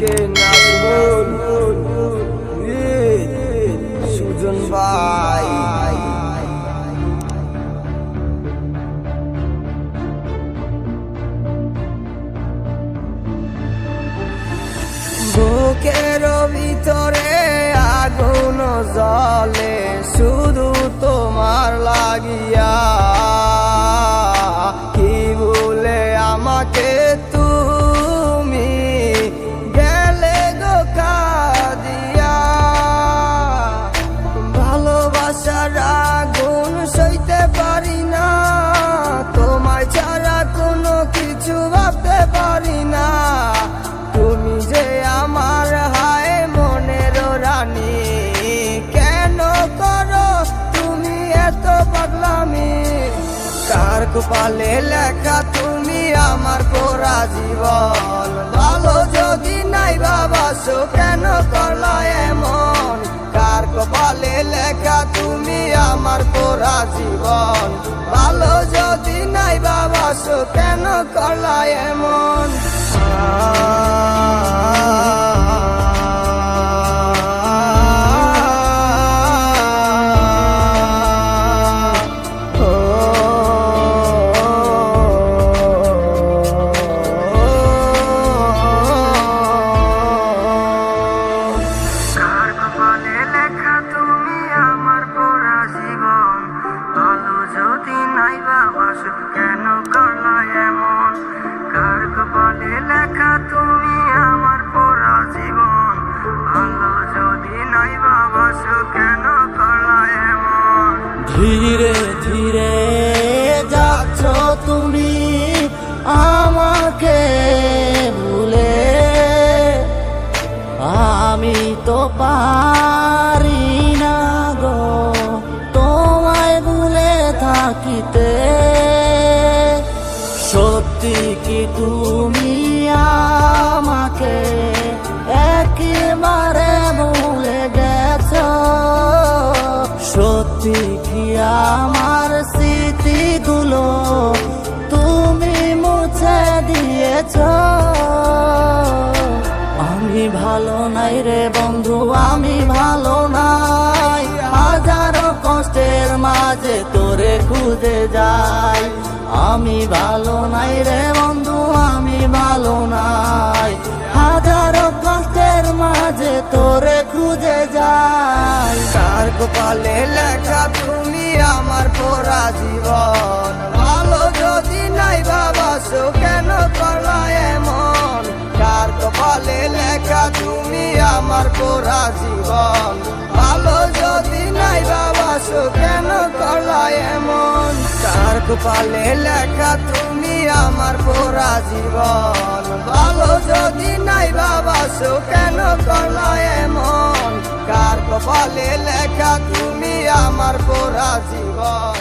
কে নাজমুল সুজন ভাই বুকের ভিতরে আগুন জ্বলে শুধু তোমার লাগিয়া কি বলে আমাকে তুমি গেলে ধোঁকা দিয়া ভালোবাসার আগুন সইতে পারি না তোমায় ছাড়া কোনো কিছু ভাবতে পারি না তুমি যে আমার হায় মনের রানী কেন করো তুমি এত পাগলামি কার কপালে লেখা তুমি আমার পোড়া জীবন ভালো যদি নাই বাবাসো কেন করলা এমন কার কপালে লেখা তুমি আমার পোড়া জীবন ভালো যদি নাই বাবাসো কেন করলা এমন কেন করলা এমন কার কপালে লেখা তুমি আমার পোড়া জীবন ভালো যদি নাই বাবাসো কেন করলা এমন ধীরে ধীরে যাচ্ছ তুমি আমাকে ভুলে আমি তো পারি না গো তোমায় ভুলে থাকিতে সত্যি কি তুমি আমাকে একেবারে ভুলে গেছ সত্যি কি আমার স্মৃতিগুলো তুমি মুছে দিয়েছ আমি ভালো নাই রে বন্ধু আমি ভালো নাই হাজারো কষ্টের মাঝে তোরে খুঁজে যাই আমি ভালো নাই রে বন্ধু আমি ভালো নাই হাজারো কষ্টের মাঝে তোরে খুঁজে যাই কার কপালে লেখা তুমি আমার পোড়া জীবন ভালো যদি নাই বাবাসো কেন করলা এমন কার কপালে লেখা তুমি আমার পোড়া জীবন ভালো যদি নাই বাবাসো কেন করলা এমন কার কপালে লেখা তুমি আমার পোড়া জীবন ভালো যদি নাই বাবাসো কেন করলা এমন কার কপালে লেখা তুমি আমার পোড়া জীবন।